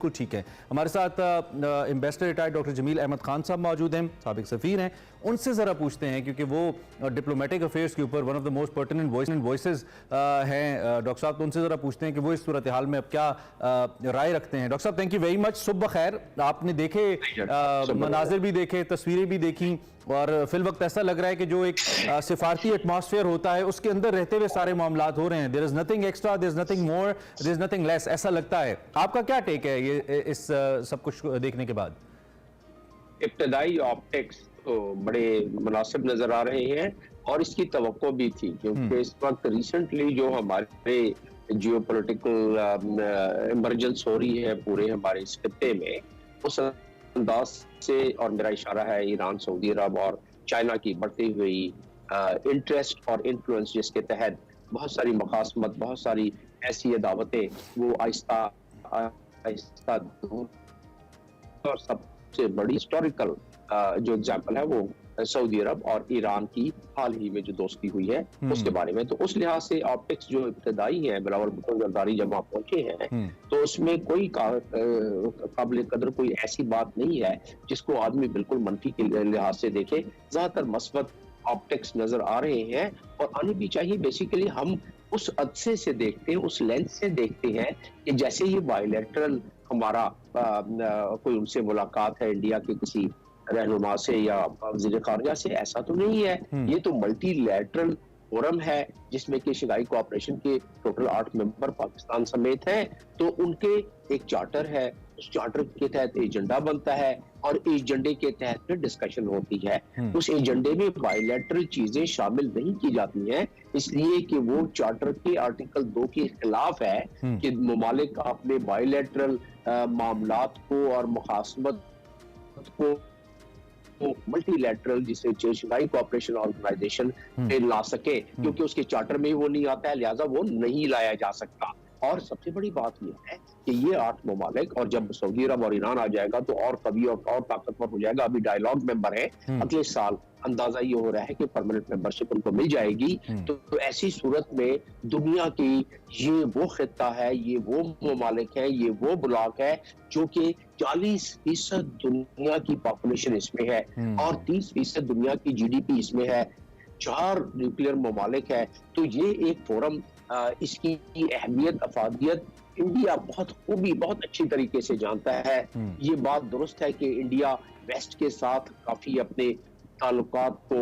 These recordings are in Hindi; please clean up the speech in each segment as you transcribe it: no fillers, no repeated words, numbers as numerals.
बिल्कुल ठीक है। हमारे साथ ambassador retired doctor Jamil Ahmed Khan sahab मौजूद हैं, साबिक सफ़ीर हैं। उनसे ज़रा पूछते हैं क्योंकि वो डिप्लोमेटिक अफेयर्स के ऊपर one of the most pertinent voices हैं डॉक्टर साहब। तो उनसे ज़रा पूछते हैं कि वो इस सूरत हाल में अब क्या राय रखते हैं। Doctor sahab thank you very much. सुबह खैर, आपने देखे मनाजिर भी देखे, तस्वीरें भी देखी और फिल वक्त ऐसा लग रहा है कि जो एक सिफारती एटमॉस्फेयर होता है उसके अंदर रहते हुए सारे मामलात हो रहे हैं। There is nothing extra, there is nothing more, there is nothing less, ऐसा लगता है। आपका क्या टेक है ये इस सब कुछ देखने के बाद? इब्तदाई ऑप्टिक्स तो बड़े मुनासिब नजर आ रहे हैं और इसकी तवक्को भी थी, क्योंकि इस वक्त रिसेंटली जो हमारे जियोपॉलिटिकल इमरजेंस हो रही है पूरे हमारे इस खित्ते में, उस अंदाज से, और मेरा इशारा है ईरान, सऊदी अरब और चाइना की बढ़ती हुई इंटरेस्ट और इन्फ्लुएंस, जिसके तहत बहुत सारी मखासमत, बहुत सारी ऐसी अदावतें वो आहिस्ता आहिस्ता दूर। और सबसे बड़ी हिस्टोरिकल जो एग्जाम्पल है वो सऊदी अरब और ईरान की हाल ही में जो दोस्ती हुई है उसके बारे में। तो उस लिहाज से ऑप्टिक्स जो इब्तदाई है, बिलावल भुट्टो जरदारी जब वहां पहुंचे हैं, तो उसमें कोई काबिल कदर कोई ऐसी बात नहीं है जिसको आदमी बिल्कुल मनफी के लिहाज से देखे। ज्यादातर मस्बत ऑप्टिक्स नजर आ रहे हैं और आने भी चाहिए। बेसिकली हम उस अदसे से देखते हैं, उस लेंस से देखते हैं कि जैसे ये बायलैटरल हमारा कोई उनसे मुलाकात है इंडिया के किसी रहनुमा से या वज़ीर ख़ारिजा से, ऐसा तो नहीं है। ये तो मल्टीलैटरल फोरम है जिसमें कि शंघाई कोऑपरेशन के टोटल 8 मेंबर पाकिस्तान समेत हैं। तो उनके एक चार्टर है, उस चार्टर के तहत एजेंडा बनता है और एजेंडे के तहत फिर डिस्कशन होती है। उस एजेंडे में बायलैटरल चीजें शामिल नहीं की जाती हैं, इसलिए कि वो चार्टर के आर्टिकल 2 के खिलाफ है कि ममालिक अपने बायलैटरल मामलात को और मुखासमत को मल्टीलैटरल, जिसे शंघाई कोऑपरेशन ऑर्गेनाइजेशन पे ला सके, क्योंकि उसके चार्टर में वो नहीं आता है, लिहाजा वो नहीं लाया जा सकता। और सबसे बड़ी बात यह है कि ये 8 ममालिक, और जब सऊदी अरब और ईरान आ जाएगा तो और कभी और ताकतवर हो जाएगा। अभी डायलॉग मेंबर है, अगले साल अंदाजा ये हो रहा है कि परमानेंट मेंबरशिप उनको मिल जाएगी। तो ऐसी सूरत में दुनिया की ये वो खित्ता है, ये वो ममालिक है, ये वो ब्लॉक है जो कि 40% दुनिया की पॉपुलेशन इसमें है और 30% दुनिया की GDP इसमें है। 4 न्यूक्लियर ममालिक है। तो ये एक फोरम, इसकी अहमियत, अफादियत इंडिया बहुत खूबी, बहुत अच्छी तरीके से जानता है। ये बात दुरुस्त है कि इंडिया वेस्ट के साथ काफी अपने ताल्लुकात को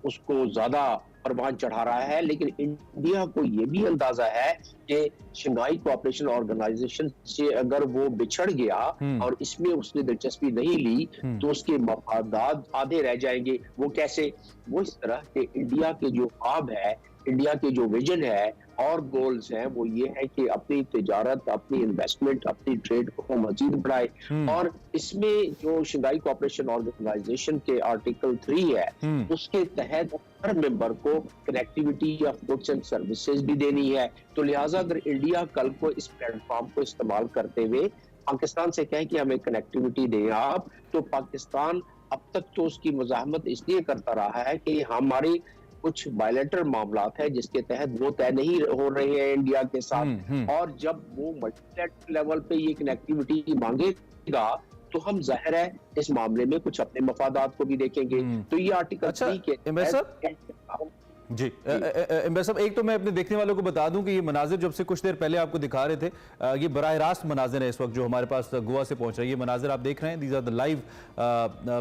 उसको ज्यादा परवान चढ़ा रहा है, लेकिन इंडिया को ये भी अंदाजा है कि शंघाई कोऑपरेशन ऑर्गेनाइजेशन से अगर वो बिछड़ गया और इसमें उसने दिलचस्पी नहीं ली तो उसके मफादात आधे रह जाएंगे। वो कैसे? वो इस तरह के इंडिया के जो ख्वाब है, इंडिया के जो विजन है और गोल्स हैं, वो ये है कि अपनी तिजारत, अपनी इन्वेस्टमेंट, अपनी ट्रेड को मजीद बढ़ाए। और इसमें जो शंघाई कोऑपरेशन ऑर्गेनाइजेशन के आर्टिकल 3 है, उसके तहत हर मेंबर को connectivity of goods and services भी देनी है। तो लिहाजा अगर इंडिया कल को इस प्लेटफॉर्म को इस्तेमाल करते हुए पाकिस्तान से कहें कि हमें कनेक्टिविटी दें आप, तो पाकिस्तान अब तक तो उसकी मुज़ाहमत इसलिए करता रहा है कि हमारी कुछ बायलैटरल मामलात है जिसके तहत वो तय नहीं हो रहे हैं इंडिया के साथ। और जब वो मल्टीलैटरल लेवल पे ये कनेक्टिविटी मांगेगा तो हम जाहिर है इस मामले में कुछ अपने मफादात को भी देखेंगे। तो ये आर्टिकल 3 के जी एम्बेसडर साहब, एक तो मैं अपने देखने वालों को बता दूं कि ये मनाजिर जब से कुछ देर पहले आपको दिखा रहे थे, ये बराह रास्त मनाजिर है इस वक्त जो हमारे पास गोवा से पहुंच रहे हैं। ये मनाजिर आप देख रहे हैं, these are the live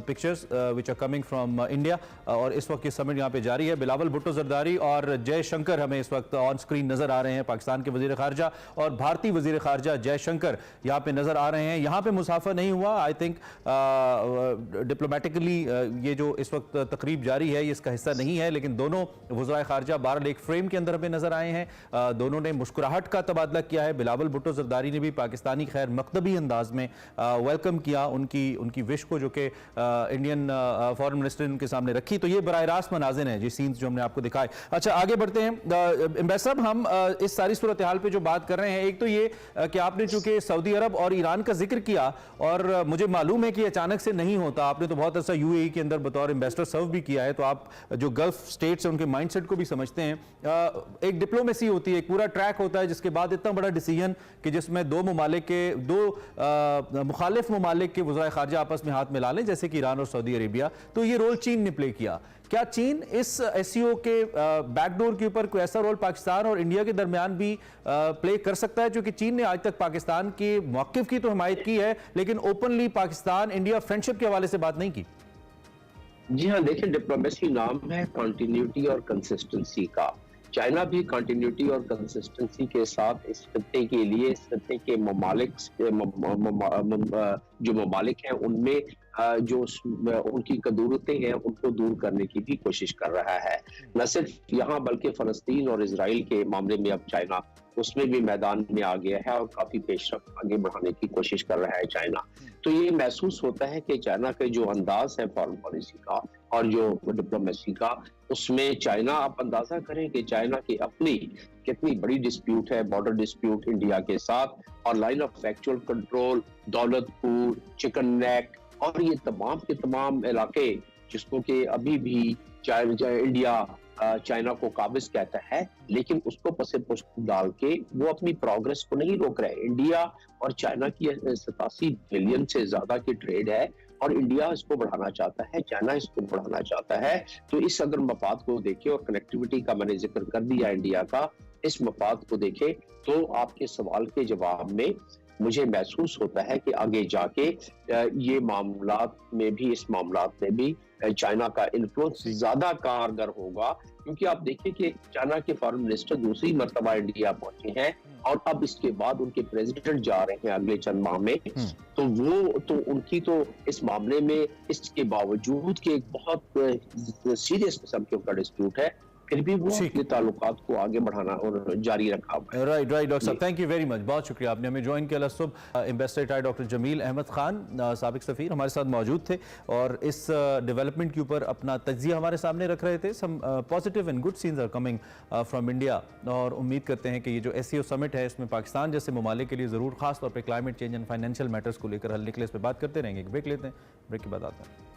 pictures which are coming from India. और इस वक्त ये समिट यहाँ पे जारी है। बिलावल भुट्टो जरदारी और जयशंकर हमें इस वक्त ऑन स्क्रीन नजर आ रहे हैं, पाकिस्तान के वजीर खारजा, और भारतीय वजीर खारजा जयशंकर यहाँ पे नजर आ रहे हैं। यहाँ पे मुसाफा नहीं हुआ, आई थिंक डिप्लोमेटिकली ये जो इस वक्त तकरीब जारी है ये इसका हिस्सा नहीं है, लेकिन दोनों वज़राए खारजा बारल एक फ्रेम के अंदर हमें नजर आए हैं। दोनों ने मुस्कुराहट का तबादला किया है। बिलावल भुट्टो जरदारी ने भी पाकिस्तानी खैर मकतबी अंदाज में वेलकम किया उनकी विश को, जो कि इंडियन फॉरेन मिनिस्टर ने उनके सामने रखी। तो ये बराह रास्त मनाजिर हैं जी, सीन्स जो हमने आपको दिखाए। अच्छा, आगे बढ़ते हैं। एम्बेसडर साहब, हम इस सारी सूरत हाल पे जो बात कर रहे हैं, एक तो ये कि आपने चूंकि सऊदी अरब और ईरान का जिक्र किया, और मुझे मालूम है कि अचानक से नहीं होता, आपने तो बहुत ऐसा UAE के अंदर बतौर एम्बेसडर सर्व भी किया है, तो आप जो गल्फ स्टेट्स हैं उनके माइंड माइंडसेट को भी समझते हैं। एक डिप्लोमेसी होती है, एक पूरा ट्रैक होता है, जिसके बाद इतना बड़ा डिसीजन कि जिसमें दो मुखालिफ ममालिक के वज़ाए ख़ारिजा आपस में हाथ मिला लें, जैसे कि ईरान और सऊदी अरेबिया। तो ये रोल चीन ने प्ले किया। क्या चीन इस एससीओ के बैकडोर के ऊपर कोई ऐसा रोल पाकिस्तान और इंडिया के दरमियान भी प्ले कर सकता है? क्योंकि चीन ने आज तक पाकिस्तान के मौक़िफ़ की तो हिमायत की है, लेकिन ओपनली पाकिस्तान इंडिया फ्रेंडशिप के हवाले से बात नहीं की। जी हाँ, देखिए, डिप्लोमेसी नाम है कंटिन्यूटी और कंसिस्टेंसी का। चाइना भी कंटिन्यूटी और कंसिस्टेंसी के साथ इस खत्ते के लिए, इस खत्ते के जो ममालिक हैं उनमें जो उनकी कदूरतें हैं उनको दूर करने की भी कोशिश कर रहा है। न सिर्फ यहाँ बल्कि फ़लस्तीन और इजराइल के मामले में अब चाइना उसमें भी मैदान में आ गया है और काफी पेशरफ्त आगे बढ़ाने की कोशिश कर रहा है चाइना। तो ये महसूस होता है कि चाइना के जो अंदाज है फॉरेन पॉलिसी का और जो डिप्लोमेसी का, उसमें चाइना, आप अंदाजा करें कि चाइना की अपनी कितनी बड़ी डिस्प्यूट है, बॉर्डर डिस्प्यूट इंडिया के साथ, और line of actual control, Daulatpur, chicken neck और ये तमाम के तमाम इलाके जिसको कि अभी भी इंडिया चाइना को काबिज कहता है, लेकिन उसको पसे पुष्ट डाल के वो अपनी प्रोग्रेस को नहीं रोक रहे। इंडिया और चाइना की 87 बिलियन से ज्यादा की ट्रेड है और इंडिया इसको बढ़ाना चाहता है, चाइना इसको बढ़ाना चाहता है। तो इस अगर मफाद को देखे, और कनेक्टिविटी का मैंने जिक्र कर दिया इंडिया का, इस मफाद को देखे तो आपके सवाल के जवाब में मुझे महसूस होता है कि आगे जाके ये मामलात में भी, इस मामलात में भी चाइना का इन्फ्लुएंस ज्यादा कारगर होगा। क्योंकि आप देखिए कि चाइना के फॉरेन मिनिस्टर दूसरी मर्तबा इंडिया पहुंचे हैं और अब इसके बाद उनके प्रेसिडेंट जा रहे हैं अगले चंद माह में। तो वो तो उनकी तो इस मामले में, इसके बावजूद कि एक बहुत सीरियस किस्म के ऊपर डिस्प्यूट है, फिर भी वो अपने ताल्लुकात को आगे बढ़ाना और जारी रखा हुआ है। Right doctor sahab, thank you very much, बहुत शुक्रिया, आपने हमें ज्वाइन किया। सुबह ambassador retired doctor Jamil Ahmed Khan, साबिक सफ़ीर, हमारे साथ मौजूद थे और इस डेवलपमेंट के ऊपर अपना तज्जिया हमारे सामने रख रहे थे। Some positive and good scenes are coming from India, और उम्मीद करते हैं कि ये जो एससीओ समिट है इसमें पाकिस्तान जैसे ममालिक के लिए ज़रूर खास तौर पर climate change and financial matters को लेकर हल निकले। इस पर बात करते रहेंगे। एक ब्रेक लेते हैं, ब्रेक के बाद आते हैं।